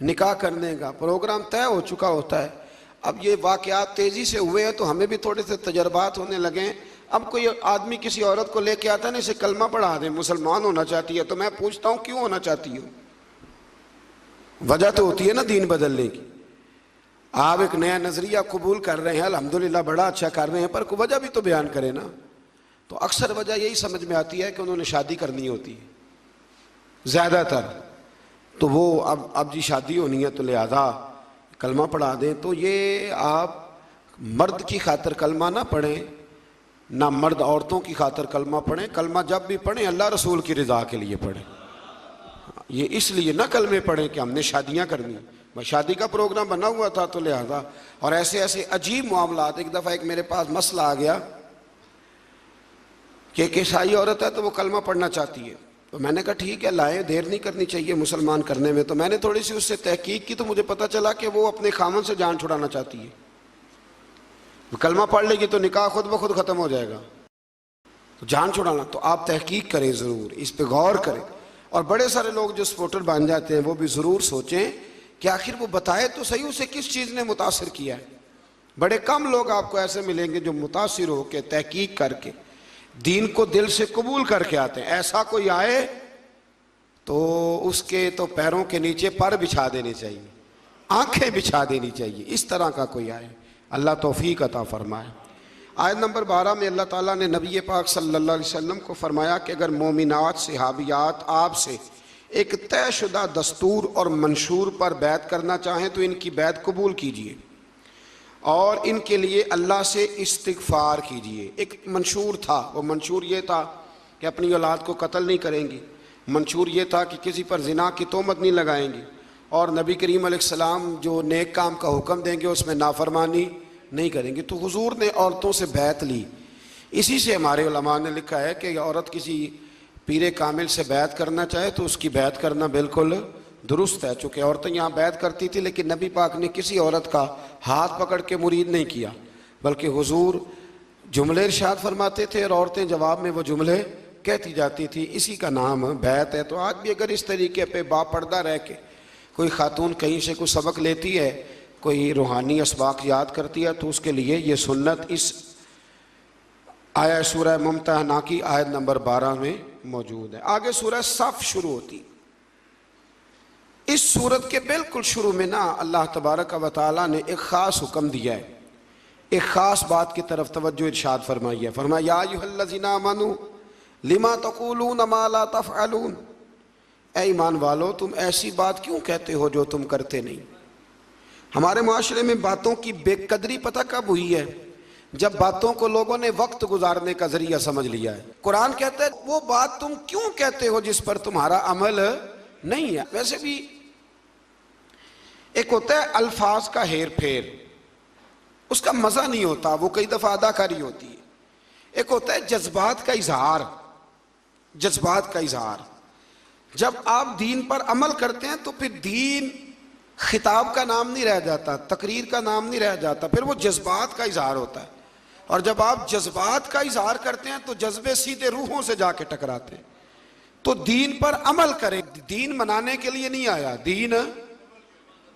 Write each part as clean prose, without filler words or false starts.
نکاح کرنے کا پروگرام طے ہو چکا ہوتا ہے. اب یہ واقعات تیزی سے ہوئے ہیں تو ہمیں بھی تھوڑے سے تجربات ہونے لگے ہیں. اب کوئی آدمی کسی عورت کو لے کے آتا ہے نا، اسے کلمہ پڑھا دیں، مسلمان ہونا چاہتی ہے، تو میں پوچھتا ہوں کیوں ہونا چاہتی ہو؟ وجہ تو ہوتی ہے نا دین بدلنے کی. آپ ایک نیا نظریہ قبول کر رہے ہیں، الحمدللہ بڑا اچھا کر رہے ہیں، پر کوئی وجہ بھی تو بیان کریں نا. تو اکثر وجہ یہی سمجھ میں آتی ہے کہ انہوں نے شادی کرنی ہوتی ہے زیادہ تر. تو وہ اب جی شادی ہونی ہے تو لہذا کلمہ پڑھا دیں. تو یہ آپ مرد کی خاطر کلمہ نہ پڑھیں، نہ مرد عورتوں کی خاطر کلمہ پڑھیں. کلمہ جب بھی پڑھیں اللہ رسول کی رضا کے لیے پڑھیں. یہ اس لیے نہ کلمے پڑھیں کہ ہم نے شادیاں کرنی، شادی کا پروگرام بنا ہوا تھا تو لہذا. اور ایسے ایسے عجیب معاملات. ایک دفعہ ایک میرے پاس مسئلہ آ گیا کہ ایک عیسائی عورت ہے تو وہ کلمہ پڑھنا چاہتی ہے. تو میں نے کہا ٹھیک ہے لائیں، دیر نہیں کرنی چاہیے مسلمان کرنے میں. تو میں نے تھوڑی سی اس سے تحقیق کی تو مجھے پتہ چلا کہ وہ اپنے خامن سے جان چھڑانا چاہتی ہے. کلمہ پڑھ لے گی تو نکاح خود بخود ختم ہو جائے گا. تو جان چھڑانا، تو آپ تحقیق کریں ضرور، اس پہ غور کریں. اور بڑے سارے لوگ جو سپورٹر بن جاتے ہیں وہ بھی ضرور سوچیں کہ آخر وہ بتائے تو صحیح اسے کس چیز نے متاثر کیا ہے. بڑے کم لوگ آپ کو ایسے ملیں گے جو متاثر ہو کے تحقیق کر کے دین کو دل سے قبول کر کے آتے ہیں. ایسا کوئی آئے تو اس کے تو پیروں کے نیچے پر بچھا دینے چاہیے، آنکھیں بچھا دینی چاہیے. اس طرح کا کوئی آئے، اللہ توفیق عطا فرمائے. آیت نمبر 12 میں اللہ تعالیٰ نے نبی پاک صلی اللہ علیہ وسلم کو فرمایا کہ اگر مومنات صحابیات آپ سے ایک طے شدہ دستور اور منشور پر بیعت کرنا چاہیں تو ان کی بیعت قبول کیجئے اور ان کے لیے اللہ سے استغفار کیجئے. ایک منشور تھا، وہ منشور یہ تھا کہ اپنی اولاد کو قتل نہیں کریں گی. منشور یہ تھا کہ کسی پر زنا کی تہمت نہیں لگائیں گی، اور نبی کریم علیہ السلام جو نیک کام کا حکم دیں گے اس میں نافرمانی نہیں کریں گے. تو حضور نے عورتوں سے بیعت لی. اسی سے ہمارے علماء نے لکھا ہے کہ عورت کسی پیر کامل سے بیعت کرنا چاہے تو اس کی بیعت کرنا بالکل درست ہے. چونکہ عورتیں یہاں بیعت کرتی تھی لیکن نبی پاک نے کسی عورت کا ہاتھ پکڑ کے مرید نہیں کیا، بلکہ حضور جملے ارشاد فرماتے تھے اور عورتیں جواب میں وہ جملے کہتی جاتی تھی. اسی کا نام بیعت ہے. تو آج بھی اگر اس طریقے پہ با پردہ رہ کے کوئی خاتون کہیں سے کوئی سبق لیتی ہے، کوئی روحانی اسباق یاد کرتی ہے، تو اس کے لیے یہ سنت اس آیا سورہ ممتحنہ کی آیت نمبر 12 میں موجود ہے. آگے سورہ صف شروع ہوتی. اس سورت کے بالکل شروع میں نا اللہ تبارک و تعالیٰ نے ایک خاص حکم دیا ہے، ایک خاص بات کی طرف توجہ ارشاد فرمائی ہے. فرمایا یا ایھا الذین آمنوا لما تقولون ما لا تفعلون، اے ایمان والو تم ایسی بات کیوں کہتے ہو جو تم کرتے نہیں. ہمارے معاشرے میں باتوں کی بے قدری پتہ کب ہوئی ہے؟ جب باتوں کو لوگوں نے وقت گزارنے کا ذریعہ سمجھ لیا ہے. قرآن کہتا ہے وہ بات تم کیوں کہتے ہو جس پر تمہارا عمل نہیں ہے. ویسے بھی ایک ہوتا ہے الفاظ کا ہیر پھیر، اس کا مزہ نہیں ہوتا، وہ کئی دفعہ اداکاری ہوتی ہے. ایک ہوتا ہے جذبات کا اظہار. جذبات کا اظہار جب آپ دین پر عمل کرتے ہیں تو پھر دین خطاب کا نام نہیں رہ جاتا، تقریر کا نام نہیں رہ جاتا، پھر وہ جذبات کا اظہار ہوتا ہے. اور جب آپ جذبات کا اظہار کرتے ہیں تو جذبے سیدھے روحوں سے جا کے ٹکراتے ہیں. تو دین پر عمل کریں. دین منانے کے لیے نہیں آیا، دین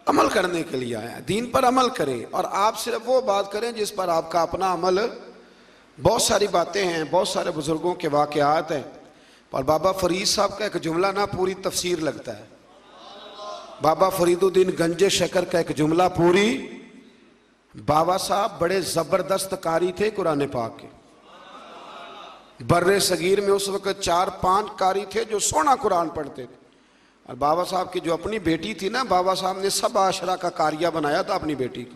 عمل کرنے کے لیے آیا. دین پر عمل کریں اور آپ صرف وہ بات کریں جس پر آپ کا اپنا عمل. بہت ساری باتیں ہیں، بہت سارے بزرگوں کے واقعات ہیں، اور بابا فرید صاحب کا ایک جملہ نا پوری تفسیر لگتا ہے. بابا فرید الدین گنج شکر کا ایک جملہ پوری. بابا صاحب بڑے زبردست قاری تھے قرآن پاک کے. بر صغیر میں اس وقت 4-5 قاری تھے جو سونا قرآن پڑھتے تھے. اور بابا صاحب کی جو اپنی بیٹی تھی نا، بابا صاحب نے سب عشرہ کا قاریہ بنایا تھا اپنی بیٹی کو.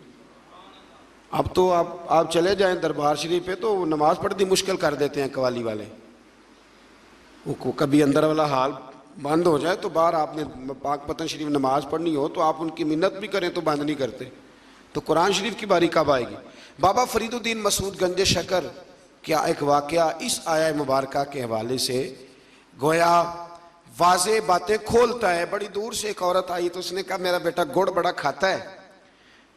اب تو آپ چلے جائیں دربار شریف پہ تو نماز پڑھنی مشکل کر دیتے ہیں قوالی والے. وہ کبھی اندر والا حال بند ہو جائے تو باہر آپ نے پاک پتن شریف نماز پڑھنی ہو تو آپ ان کی منت بھی کریں تو بند نہیں کرتے. تو قرآن شریف کی باری کب آئے گی؟ بابا فرید الدین مسعود گنج شکر کیا ایک واقعہ اس آیہ مبارکہ کے حوالے سے گویا واضح باتیں کھولتا ہے. بڑی دور سے ایک عورت آئی تو اس نے کہا میرا بیٹا گڑ بڑا کھاتا ہے.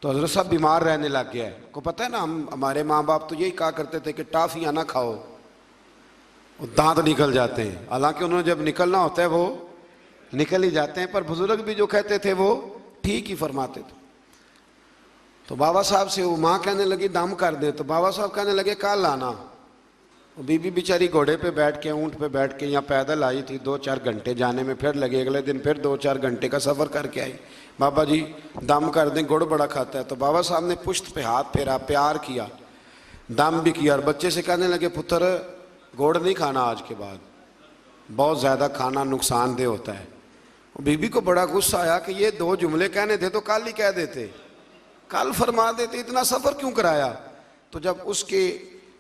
تو حضرت صاحب بیمار رہنے لگ گیا ہے. کو پتہ ہے نا ہمارے ماں باپ تو یہی کہا کرتے تھے کہ ٹافیاں نہ کھاؤ، دانت نکل جاتے ہیں. حالانکہ انہوں نے جب نکلنا ہوتا ہے وہ نکل ہی جاتے ہیں، پر بزرگ بھی جو کہتے تھے وہ ٹھیک ہی فرماتے تھے. تو بابا صاحب سے وہ ماں کہنے لگی دم کر دے, تو بابا صاحب کہنے لگے کل آنا. بی بی بیچاری گھوڑے پہ بیٹھ کے, اونٹ پہ بیٹھ کے یہاں پیدل آئی تھی, 2-4 گھنٹے جانے میں, پھر لگے اگلے دن پھر 2-4 گھنٹے کا سفر کر کے آئی. بابا جی دم کر دیں, گڑ بڑا کھاتا ہے. تو بابا صاحب نے پشت پہ ہاتھ پھیرا, پیار کیا, دم بھی کیا, اور بچے سے کہنے لگے پتر گڑ نہیں کھانا آج کے بعد, بہت زیادہ کھانا نقصان دہ ہوتا ہے. بی بی کو بڑا غصہ آیا کہ یہ 2 جملے کہنے تھے تو کل ہی کہہ دیتے, کل فرما دیتے, اتنا سفر کیوں کرایا. تو جب اس کے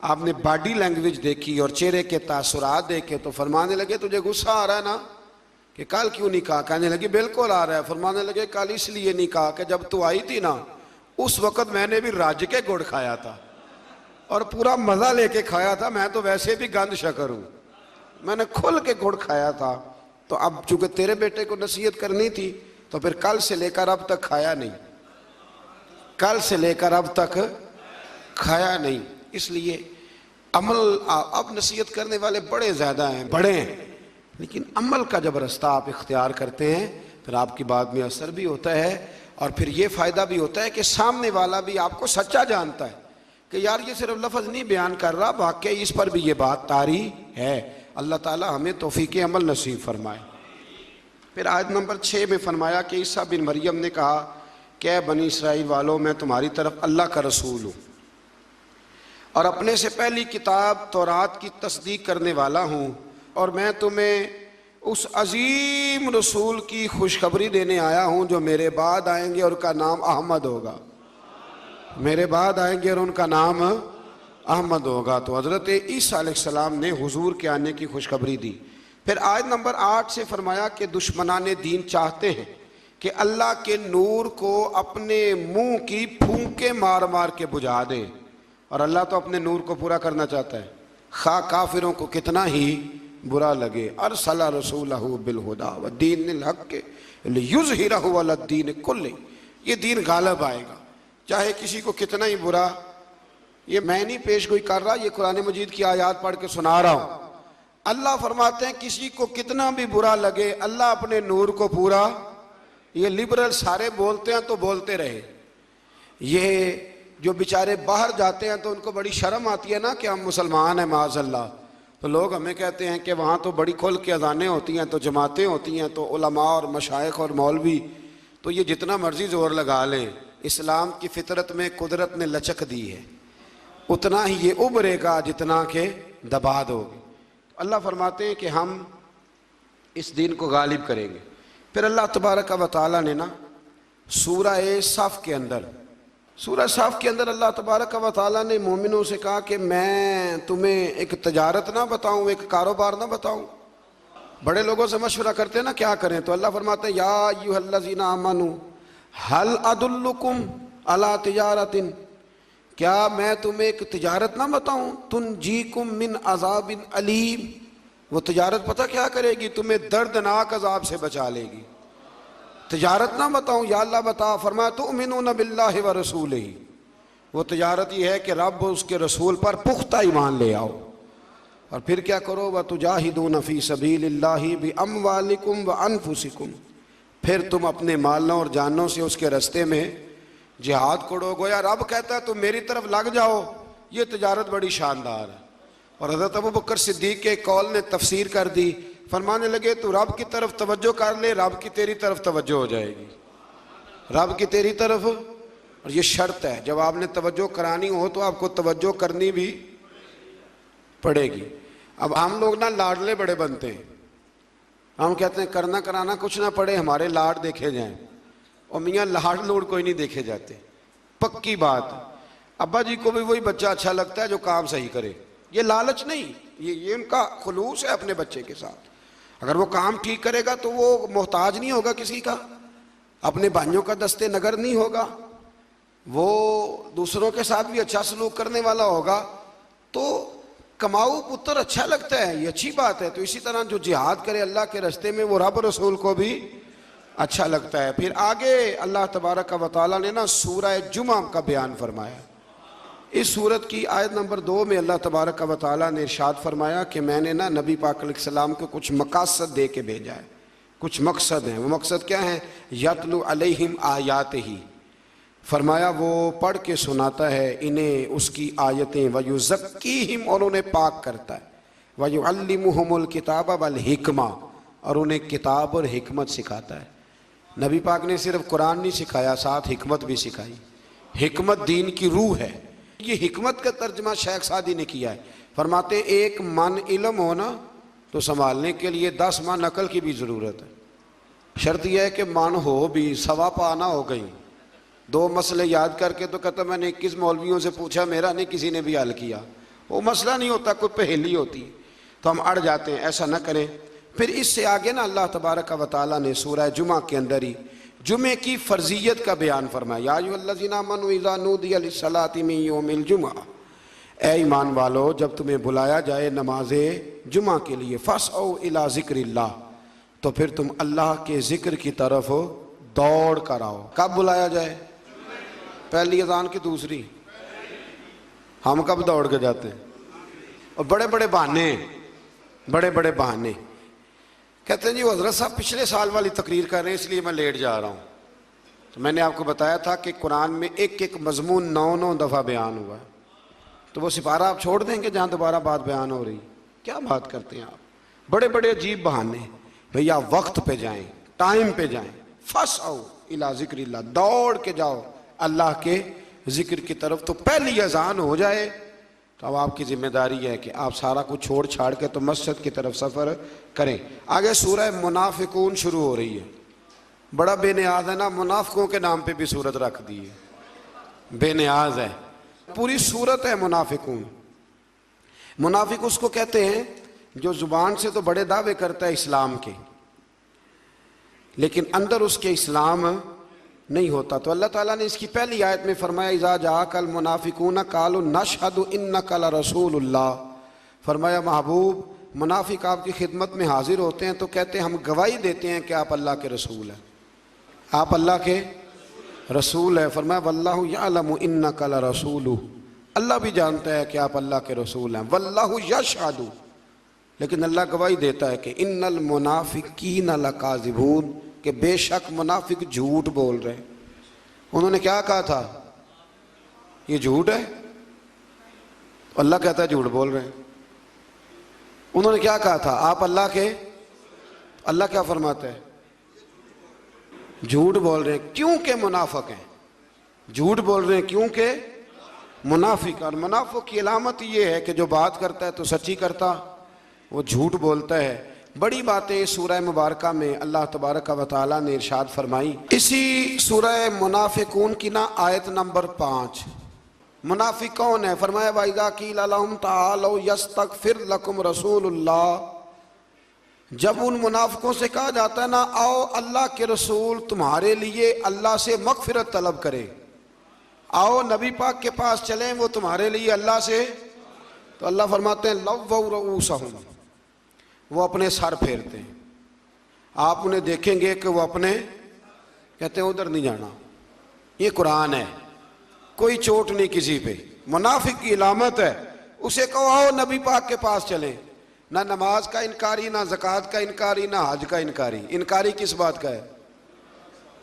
آپ نے باڈی لینگویج دیکھی اور چہرے کے تاثرات دیکھے تو فرمانے لگے تجھے غصہ آ رہا ہے نا کہ کل کیوں نہیں کہا. کہنے لگی بالکل آ رہا ہے. فرمانے لگے کل اس لیے نہیں کہا کہ جب تو آئی تھی نا اس وقت میں نے بھی راج کے گڑ کھایا تھا اور پورا مزہ لے کے کھایا تھا, میں تو ویسے بھی گند شکر ہوں, میں نے کھل کے گڑ کھایا تھا. تو اب چونکہ تیرے بیٹے کو نصیحت کرنی تھی تو پھر کل سے لے کر اب تک کھایا نہیں, کل سے لے کر اب تک کھایا نہیں. اس لیے عمل, اب نصیحت کرنے والے بڑے زیادہ ہیں, بڑے ہیں, لیکن عمل کا جب رستہ آپ اختیار کرتے ہیں پھر آپ کی بات میں اثر بھی ہوتا ہے, اور پھر یہ فائدہ بھی ہوتا ہے کہ سامنے والا بھی آپ کو سچا جانتا ہے کہ یار یہ صرف لفظ نہیں بیان کر رہا, واقعی اس پر بھی یہ بات طاری ہے. اللہ تعالی ہمیں توفیق عمل نصیب فرمائے. پھر آیت نمبر 6 میں فرمایا کہ عیسیٰ بن مریم نے کہا کہ اے بنی اسرائیل والوں, میں تمہاری طرف اللہ کا رسول ہوں اور اپنے سے پہلی کتاب تورات کی تصدیق کرنے والا ہوں, اور میں تمہیں اس عظیم رسول کی خوشخبری دینے آیا ہوں جو میرے بعد آئیں گے اور ان کا نام احمد ہوگا. میرے بعد آئیں گے اور ان کا نام احمد ہوگا. تو حضرت عیسیٰ علیہ السلام نے حضور کے آنے کی خوشخبری دی. پھر آیت نمبر 8 سے فرمایا کہ دشمنان دین چاہتے ہیں کہ اللہ کے نور کو اپنے منہ کی پھونکے مار مار کے بجھا دے, اور اللہ تو اپنے نور کو پورا کرنا چاہتا ہے, خواہ کافروں کو کتنا ہی برا لگے. ارسل رسولہ بالہدی والدین الحق لیظہرہ علی الدین کلہ, یہ دین غالب آئے گا چاہے کسی کو کتنا ہی برا. یہ میں نہیں پیش گوئی کر رہا, یہ قرآن مجید کی آیات پڑھ کے سنا رہا ہوں. اللہ فرماتے ہیں کسی کو کتنا بھی برا لگے اللہ اپنے نور کو پورا. یہ لبرل سارے بولتے ہیں تو بولتے رہے, یہ جو بیچارے باہر جاتے ہیں تو ان کو بڑی شرم آتی ہے نا کہ ہم مسلمان ہیں معاذ اللہ, تو لوگ ہمیں کہتے ہیں کہ وہاں تو بڑی کھل کے اذانیں ہوتی ہیں, تو جماعتیں ہوتی ہیں, تو علماء اور مشائخ اور مولوی, تو یہ جتنا مرضی زور لگا لیں, اسلام کی فطرت میں قدرت نے لچک دی ہے, اتنا ہی یہ ابھرے گا جتنا کہ دبا دو گے. اللہ فرماتے ہیں کہ ہم اس دین کو غالب کریں گے. پھر اللہ تبارک و تعالیٰ نے نا سورہ صف کے اندر اللہ تبارک و تعالیٰ نے مومنوں سے کہا کہ میں تمہیں ایک تجارت نہ بتاؤں, ایک کاروبار نہ بتاؤں. بڑے لوگوں سے مشورہ کرتے ہیں نا کیا کریں, تو اللہ فرماتے ہیں یا ایھا الذین آمنوا هل ادلکم علی تجارۃ, کیا میں تمہیں ایک تجارت نہ بتاؤں, تنجیکم من عذاب علیم, وہ تجارت پتہ کیا کرے گی, تمہیں دردناک عذاب سے بچا لے گی. تجارت نہ بتاؤں, یا اللہ بتا. فرمایا تؤمنون باللہ ورسولہ, وہ تجارت یہ ہے کہ رب اس کے رسول پر پختہ ایمان لے آؤ, اور پھر کیا کرو, وتجاہدون فی سبیل اللہ باموالکم وانفسکم, پھر تم اپنے مالوں اور جانوں سے اس کے راستے میں جہاد کرو. گویا رب کہتا ہے تم میری طرف لگ جاؤ, یہ تجارت بڑی شاندار ہے. اور حضرت ابوبکر صدیق کے قول نے تفسیر کر دی, فرمانے لگے تو رب کی طرف توجہ کر لے, رب کی تیری طرف توجہ ہو جائے گی, رب کی تیری طرف. اور یہ شرط ہے, جب آپ نے توجہ کرانی ہو تو آپ کو توجہ کرنی بھی پڑے گی. اب ہم لوگ نا لاڈلے بڑے بنتے ہیں, ہم کہتے ہیں کرنا کرانا کچھ نہ پڑے, ہمارے لاڈ دیکھے جائیں, اور میاں لاڈ لوڈ کوئی نہیں دیکھے جاتے. پکی بات, ابا جی کو بھی وہی بچہ اچھا لگتا ہے جو کام صحیح کرے. یہ لالچ نہیں, یہ ان کا خلوص ہے اپنے بچے کے ساتھ. اگر وہ کام ٹھیک کرے گا تو وہ محتاج نہیں ہوگا کسی کا, اپنے بھائیوں کا دستے نگر نہیں ہوگا, وہ دوسروں کے ساتھ بھی اچھا سلوک کرنے والا ہوگا. تو کماؤ پتر اچھا لگتا ہے, یہ اچھی بات ہے. تو اسی طرح جو جہاد کرے اللہ کے راستے میں وہ رب رسول کو بھی اچھا لگتا ہے. پھر آگے اللہ تبارک و تعالیٰ نے نا سورہ جمعہ کا بیان فرمایا. اس سورت کی آیت نمبر 2 میں اللہ تبارک و تعالیٰ نے ارشاد فرمایا کہ میں نے نا نبی پاک علیہ السلام کو کچھ مقاصد دے کے بھیجا ہے. کچھ مقصد ہیں. وہ مقصد کیا ہیں؟ یتلو علیہم آیات ہی، فرمایا وہ پڑھ کے سناتا ہے انہیں اس کی آیتیں، وَيُزَكِّيهِمْ، اور انہیں پاک کرتا ہے، وَيُعَلِّمُهُمُ الْكِتَابَ وَالْحِکْمَةَ، اور انہیں کتاب اور حکمت سکھاتا ہے. نبی پاک نے صرف قرآن نہیں سکھایا، ساتھ حکمت بھی سکھائی. حکمت دین کی روح ہے. یہ حکمت کا ترجمہ شیخ سعدی نے کیا ہے. فرماتے ہیں ایک من علم ہونا تو سنبھالنے کے لیے 10 من عقل کی بھی ضرورت ہے. شرط یہ ہے کہ من ہو بھی، سوا پانا ہو گئی. 2 مسئلے یاد کر کے تو کہتا میں نے 21 مولویوں سے پوچھا، میرا نہیں کسی نے بھی حل کیا. وہ مسئلہ نہیں ہوتا، کوئی پہیلی ہوتی ہے تو ہم اڑ جاتے ہیں. ایسا نہ کریں. پھر اس سے آگے نا اللہ تبارک و تعالیٰ نے سورہ جمعہ کے اندر ہی جمعے کی فرضیت کا بیان فرمایا. یا ایھا الذین آمنوا اذا نودی للصلاۃ من یوم الجمعہ، اے ایمان والو جب تمہیں بلایا جائے نماز جمعہ کے لیے، فاسعوا الی ذکر اللہ، تو پھر تم اللہ کے ذکر کی طرف دوڑ کر آؤ. کب بلایا جائے؟ پہلی اذان کی دوسری. ہم کب دوڑ کے جاتے ہیں؟ اور بڑے بڑے بہانے کہتے ہیں جی وہ حضرت صاحب پچھلے سال والی تقریر کر رہے ہیں اس لیے میں لیٹ جا رہا ہوں. تو میں نے آپ کو بتایا تھا کہ قرآن میں ایک مضمون 9 دفعہ بیان ہوا ہے. تو وہ سپارہ آپ چھوڑ دیں گے جہاں دوبارہ بات بیان ہو رہی؟ کیا بات کرتے ہیں آپ؟ بڑے بڑے عجیب بہانے. بھیا وقت پہ جائیں، ٹائم پہ جائیں. فاسعوا الی ذکر اللہ، دوڑ کے جاؤ اللہ کے ذکر کی طرف. تو پہلی اذان ہو جائے تو اب آپ کی ذمہ داری ہے کہ آپ سارا کچھ چھوڑ چھاڑ کے تو مسجد کی طرف سفر کریں. آگے سورہ منافقون شروع ہو رہی ہے. بڑا بے نیاز ہے نا، منافقوں کے نام پہ بھی سورت رکھ دی ہے. بے نیاز ہے. پوری سورت ہے منافقون. منافق اس کو کہتے ہیں جو زبان سے تو بڑے دعوے کرتا ہے اسلام کے، لیکن اندر اس کے اسلام نہیں ہوتا. تو اللہ تعالیٰ نے اس کی پہلی آیت میں فرمایا اذا جاءک المنافقون قالوا نشہد انک لرسول اللہ. فرمایا محبوب منافق آپ کی خدمت میں حاضر ہوتے ہیں تو کہتے ہیں ہم گواہی دیتے ہیں کہ آپ اللہ کے رسول ہیں، آپ اللہ کے رسول ہیں. فرمایا واللہ یعلم انک لرسولہ، اللہ بھی جانتا ہے کہ آپ اللہ کے رسول ہیں. واللہ یشہد، لیکن اللہ گواہی دیتا ہے کہ ان المنافقین لکاذبون، کہ بے شک منافق جھوٹ بول رہے ہیں. انہوں نے کیا کہا تھا؟ یہ جھوٹ ہے. اللہ کہتا ہے جھوٹ بول رہے ہیں. انہوں نے کیا کہا تھا؟ آپ اللہ کے. اللہ کیا فرماتا ہے؟ جھوٹ بول رہے ہیں کیونکہ منافق ہیں. جھوٹ بول رہے ہیں کیونکہ منافق. اور منافق کی علامت یہ ہے کہ جو بات کرتا ہے تو سچی کرتا، وہ جھوٹ بولتا ہے. بڑی باتیں سورہ مبارکہ میں اللہ تبارک و تعالیٰ نے ارشاد فرمائی. اسی سورہ منافقون کی نا آیت نمبر 5. منافق کون ہے؟ فرمایا وَإِذَا قِيلَ لَهُمْ تَعَالَوْا يَسْتَغْفِرْ لَكُمْ رَسُولُ اللَّهِ، جب ان منافقوں سے کہا جاتا ہے نا آؤ اللہ کے رسول تمہارے لیے اللہ سے مغفرت طلب کرے، آؤ نبی پاک کے پاس چلیں وہ تمہارے لیے اللہ سے، تو اللہ فرماتے ہیں لَوَّوْا رُؤُوسَهُمْ، وہ اپنے سر پھیرتے ہیں. آپ انہیں دیکھیں گے کہ وہ اپنے کہتے ہیں ادھر نہیں جانا. یہ قرآن ہے، کوئی چوٹ نہیں کسی پہ. منافق کی علامت ہے. اسے کہو آؤ نبی پاک کے پاس چلیں، نہ نماز کا انکاری، نہ زکوٰۃ کا انکاری، نہ حج کا انکاری. انکاری کس بات کا ہے؟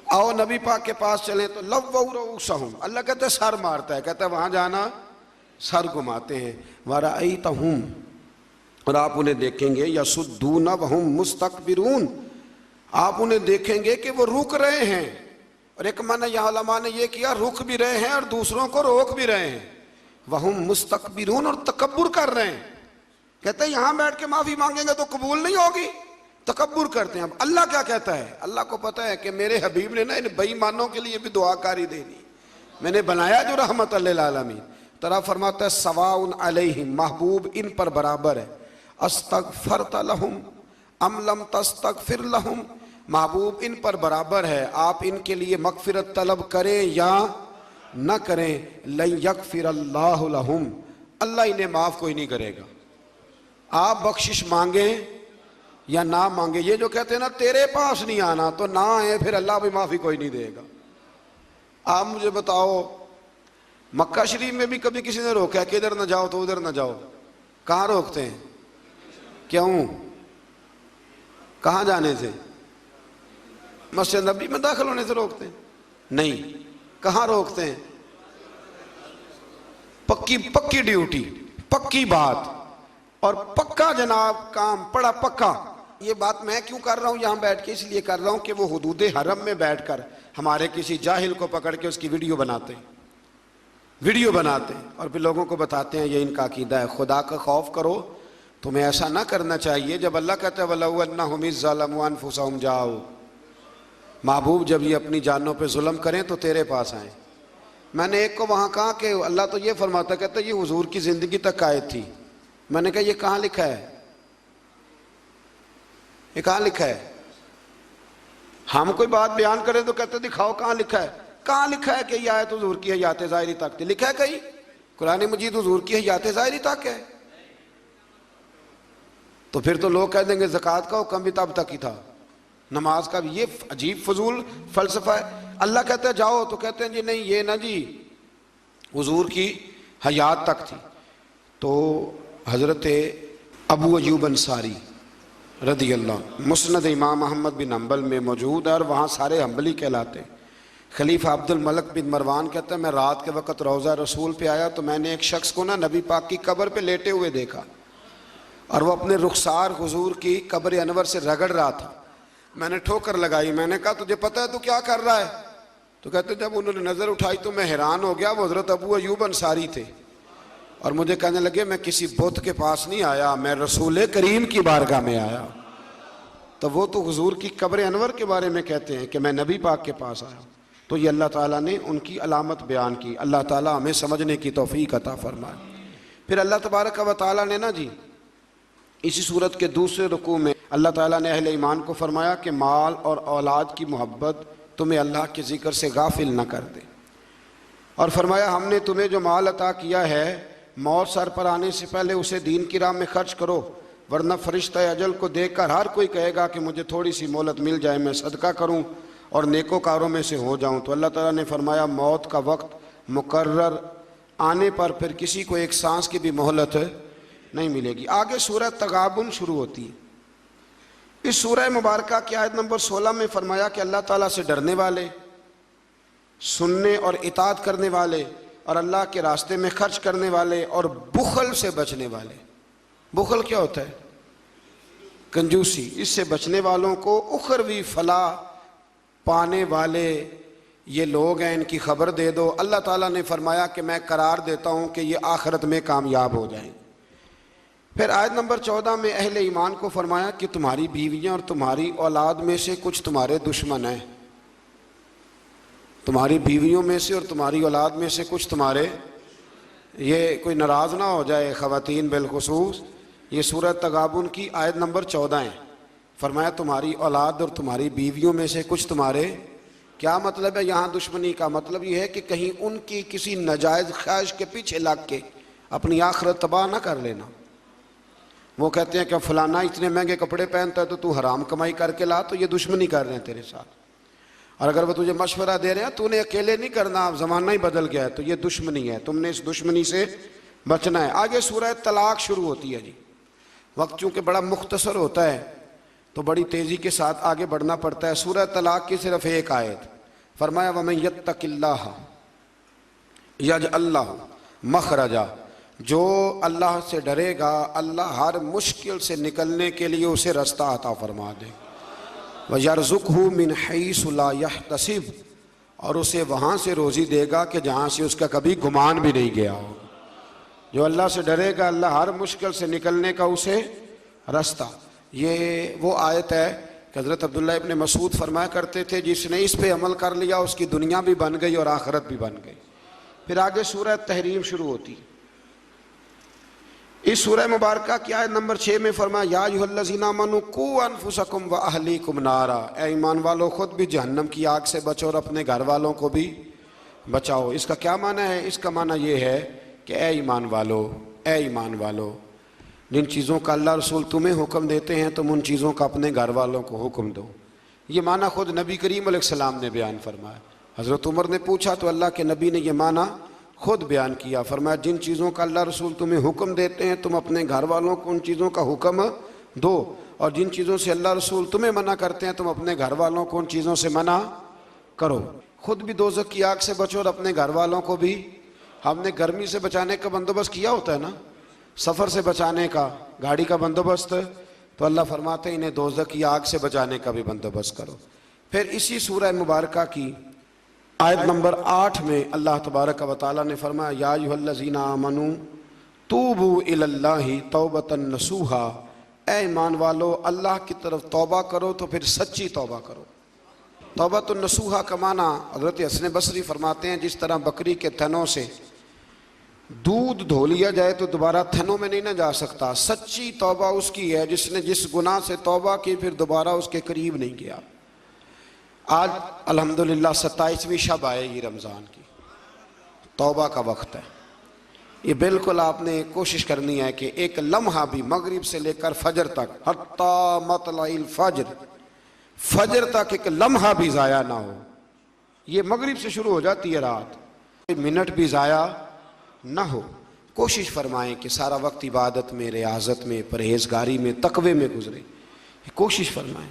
آؤ نبی پاک کے پاس چلیں تو لَوَّوْا رُؤُوسَهُمْ، اللہ کہتے ہیں سر مارتا ہے، کہتا ہے وہاں جانا، سر گھماتے ہیں. وَرَأَيْتَهُمْ، اور آپ انہیں دیکھیں گے یصدون وہم مستکبرون، آپ انہیں دیکھیں گے کہ وہ رک رہے ہیں. اور ایک معنی یہاں علماء نے یہ کیا رک بھی رہے ہیں اور دوسروں کو روک بھی رہے ہیں. وہم مستکبرون، اور تکبر کر رہے ہیں. کہتے ہیں یہاں بیٹھ کے معافی مانگیں گے تو قبول نہیں ہوگی، تکبر کرتے ہیں. اب اللہ کیا کہتا ہے؟ اللہ کو پتہ ہے کہ میرے حبیب نے نا ان بے ایمانوں کے لیے بھی دعا کاری دینی، میں نے بنایا جو رحمت للعالمین. طرح فرماتا ہے سواء علیہم، محبوب ان پر برابر ہے، استغفرت لہم ام لم تستغفر لہم، محبوب ان پر برابر ہے آپ ان کے لیے مغفرت طلب کریں یا نہ کریں. لن یغفر اللہ لہم، اللہ انہیں معاف کوئی نہیں کرے گا. آپ بخشش مانگیں یا نہ مانگیں. یہ جو کہتے ہیں نا تیرے پاس نہیں آنا تو نہ آئے، پھر اللہ بھی معافی کوئی نہیں دے گا. آپ مجھے بتاؤ مکہ شریف میں بھی کبھی کسی نے روکا ہے کہ ادھر نہ جاؤ تو ادھر نہ جاؤ؟ کہاں روکتے ہیں؟ کیوں؟ کہاں جانے سے؟ مسجد نبی میں داخل ہونے سے روکتے ہیں؟ نہیں. کہاں روکتے ہیں؟ پکی ڈیوٹی، پکی بات اور پکا جناب کام، پڑا پکا. یہ بات میں کیوں کر رہا ہوں یہاں بیٹھ کے؟ اس لیے کر رہا ہوں کہ وہ حدود حرم میں بیٹھ کر ہمارے کسی جاہل کو پکڑ کے اس کی ویڈیو بناتے ہیں اور پھر لوگوں کو بتاتے ہیں یہ ان کا عقیدہ ہے. خدا کا خوف کرو. تمہیں ایسا نہ کرنا چاہیے. جب اللہ کہتا ہے وَلَوْ أَنَّهُمْ إِذْ ظَلَمُوا أَنفُسَهُمْ جَاءُوا، محبوب جب یہ اپنی جانوں پہ ظلم کریں تو تیرے پاس آئیں. میں نے ایک کو وہاں کہا کہ اللہ تو یہ فرماتا، کہتا یہ حضور کی زندگی تک آیت تھی. میں نے کہا یہ کہاں لکھا ہے؟ یہ کہاں لکھا ہے؟ ہم کوئی بات بیان کریں تو کہتے دکھاؤ کہاں لکھا ہے. کہاں لکھا ہے کہ یہ آیت حضور کی حیات ظاہری تک تھی؟ لکھا ہے کہیں؟ قرآن مجید حضور کی حیات ظاہری تک ہے؟ تو پھر تو لوگ کہہ دیں گے زکوٰۃ کا حکم بھی تب تک ہی تھا، نماز کا بھی. یہ عجیب فضول فلسفہ ہے. اللہ کہتا ہے جاؤ تو کہتے ہیں جی نہیں یہ نہ جی حضور کی حیات تک تھی. تو حضرت ابو ایوب انصاری رضی اللہ مسند امام احمد بن حنبل میں موجود ہے اور وہاں سارے حنبلی کہلاتے ہیں. خلیفہ عبد الملک بن مروان کہتا ہے میں رات کے وقت روضہ رسول پہ آیا تو میں نے ایک شخص کو نبی پاک کی قبر پہ لیٹے ہوئے دیکھا اور وہ اپنے رخسار حضور کی قبر انور سے رگڑ رہا تھا. میں نے ٹھوکر لگائی. میں نے کہا تجھے پتہ ہے تو کیا کر رہا ہے؟ تو کہتے جب انہوں نے نظر اٹھائی تو میں حیران ہو گیا. وہ حضرت ابو ایوب انصاری تھے اور مجھے کہنے لگے میں کسی بت کے پاس نہیں آیا، میں رسول کریم کی بارگاہ میں آیا. تو وہ تو حضور کی قبر انور کے بارے میں کہتے ہیں کہ میں نبی پاک کے پاس آیا. تو یہ اللہ تعالیٰ نے ان کی علامت بیان کی. اللہ تعالیٰ ہمیں سمجھنے کی توفیق عطا فرمائے. پھر اللہ تبارک و تعالیٰ نے نا جی اسی صورت کے دوسرے رکوع میں اللہ تعالیٰ نے اہل ایمان کو فرمایا کہ مال اور اولاد کی محبت تمہیں اللہ کے ذکر سے غافل نہ کر دے، اور فرمایا ہم نے تمہیں جو مال عطا کیا ہے موت سر پر آنے سے پہلے اسے دین کی راہ میں خرچ کرو، ورنہ فرشتہ اجل کو دیکھ کر ہر کوئی کہے گا کہ مجھے تھوڑی سی مہلت مل جائے میں صدقہ کروں اور نیکوکاروں میں سے ہو جاؤں. تو اللہ تعالیٰ نے فرمایا موت کا وقت مقرر آنے پر پھر کسی کو ایک سانس کی بھی مہلت نہیں ملے گی. آگے سورہ تغابن شروع ہوتی ہے. اس سورہ مبارکہ کی آیت نمبر 16 میں فرمایا کہ اللہ تعالیٰ سے ڈرنے والے، سننے اور اطاعت کرنے والے اور اللہ کے راستے میں خرچ کرنے والے اور بخل سے بچنے والے. بخل کیا ہوتا ہے؟ کنجوسی. اس سے بچنے والوں کو اخروی فلاح پانے والے یہ لوگ ہیں، ان کی خبر دے دو. اللہ تعالیٰ نے فرمایا کہ میں قرار دیتا ہوں کہ یہ آخرت میں کامیاب ہو جائیں. پھر آیت نمبر 14 میں اہل ایمان کو فرمایا کہ تمہاری بیویاں اور تمہاری اولاد میں سے کچھ تمہارے دشمن ہیں. تمہاری بیویوں میں سے اور تمہاری اولاد میں سے کچھ تمہارے، یہ کوئی ناراض نہ ہو جائے خواتین بالخصوص. یہ سورہ تغابن کی آیت نمبر 14 ہے. فرمایا تمہاری اولاد اور تمہاری بیویوں میں سے کچھ تمہارے. کیا مطلب ہے یہاں دشمنی کا؟ مطلب یہ ہے کہ کہیں ان کی کسی ناجائز خواہش کے پیچھے لگ کے اپنی آخرت تباہ نہ کر لینا. وہ کہتے ہیں کہ فلانا اتنے مہنگے کپڑے پہنتا ہے تو تو حرام کمائی کر کے لا، تو یہ دشمنی کر رہے ہیں تیرے ساتھ. اور اگر وہ تجھے مشورہ دے رہے ہیں تو نے اکیلے نہیں کرنا، اب زمانہ ہی بدل گیا ہے، تو یہ دشمنی ہے. تم نے اس دشمنی سے بچنا ہے. آگے سورہ طلاق شروع ہوتی ہے جی. وقت چونکہ بڑا مختصر ہوتا ہے تو بڑی تیزی کے ساتھ آگے بڑھنا پڑتا ہے. سورہ طلاق کی صرف ایک آیت. فرمایا وَمَن يَتَّقِ اللَّهَ يَجْعَل لَّهُ مَخْرَجًا، جو اللہ سے ڈرے گا اللہ ہر مشکل سے نکلنے کے لیے اسے رستہ عطا فرما دے. وَيَرْزُقْهُ مِنْ حَيْثُ لَا يَحْتَسِبُ، اور اسے وہاں سے روزی دے گا کہ جہاں سے اس کا کبھی گمان بھی نہیں گیا ہو. جو اللہ سے ڈرے گا اللہ ہر مشکل سے نکلنے کا اسے رستہ. یہ وہ آیت ہے کہ حضرت عبداللہ ابن مسعود فرمایا کرتے تھے جس نے اس پہ عمل کر لیا اس کی دنیا بھی بن گئی اور آخرت بھی بن گئی. پھر آگے سورہ تحریم شروع ہوتی. اس سورہ مبارکہ کی آیت نمبر 6 میں فرمایا یا ایھا الذین آمنوا قوا انفسکم واہلیکم نارا، اے ایمان والو خود بھی جہنم کی آگ سے بچو اور اپنے گھر والوں کو بھی بچاؤ. اس کا کیا معنی ہے؟ اس کا معنی یہ ہے کہ اے ایمان والو، اے ایمان والو، جن چیزوں کا اللہ رسول تمہیں حکم دیتے ہیں تم ان چیزوں کا اپنے گھر والوں کو حکم دو. یہ معنی خود نبی کریم علیہ السلام نے بیان فرمایا. حضرت عمر نے پوچھا تو اللہ کے نبی نے یہ معنی خود بیان کیا. فرمایا جن چیزوں کا اللہ رسول تمہیں حکم دیتے ہیں تم اپنے گھر والوں کو ان چیزوں کا حکم دو، اور جن چیزوں سے اللہ رسول تمہیں منع کرتے ہیں تم اپنے گھر والوں کو ان چیزوں سے منع کرو۔ خود بھی دوزخ کی آگ سے بچو اور اپنے گھر والوں کو بھی۔ ہم نے گرمی سے بچانے کا بندوبست کیا ہوتا ہے نا، سفر سے بچانے کا، گاڑی کا بندوبست، تو اللہ فرماتے ہیں انہیں دوزخ کی آگ سے بچانے کا بھی بندوبست کرو۔ پھر اسی سورہ مبارکہ کی آیت نمبر 8 میں اللہ تبارک و تعالیٰ نے فرمایا یا ایھا الذین آمنوا توبوا الی اللہ توبۃ نصوحا، اے ایمان والو اللہ کی طرف توبہ کرو تو پھر سچی توبہ کرو۔ توبۃ النصوحا کا معنی حضرت حسن بصری فرماتے ہیں جس طرح بکری کے تھنوں سے دودھ دھو لیا جائے تو دوبارہ تھنوں میں نہیں نہ جا سکتا، سچی توبہ اس کی ہے جس نے جس گناہ سے توبہ کی پھر دوبارہ اس کے قریب نہیں گیا۔ آج الحمدللہ 27ویں شب آئے گی رمضان کی، توبہ کا وقت ہے۔ یہ بالکل آپ نے کوشش کرنی ہے کہ ایک لمحہ بھی مغرب سے لے کر فجر تک، حتی مطلع الفجر، فجر تک ایک لمحہ بھی ضائع نہ ہو۔ یہ مغرب سے شروع ہو جاتی ہے رات، ایک منٹ بھی ضائع نہ ہو۔ کوشش فرمائیں کہ سارا وقت عبادت میں، ریاضت میں، پرہیزگاری میں، تقوی میں گزرے، کوشش فرمائیں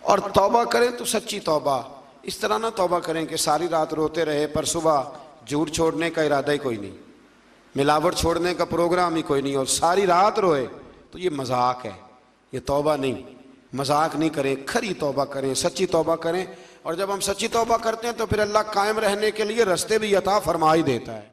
اور توبہ کریں تو سچی توبہ۔ اس طرح نہ توبہ کریں کہ ساری رات روتے رہے پر صبح جھوٹ چھوڑنے کا ارادہ ہی کوئی نہیں، ملاوٹ چھوڑنے کا پروگرام ہی کوئی نہیں اور ساری رات روئے، تو یہ مذاق ہے، یہ توبہ نہیں۔ مذاق نہیں کریں، کھری توبہ کریں، سچی توبہ کریں، اور جب ہم سچی توبہ کرتے ہیں تو پھر اللہ قائم رہنے کے لیے رستے بھی عطا فرما ہی دیتا ہے۔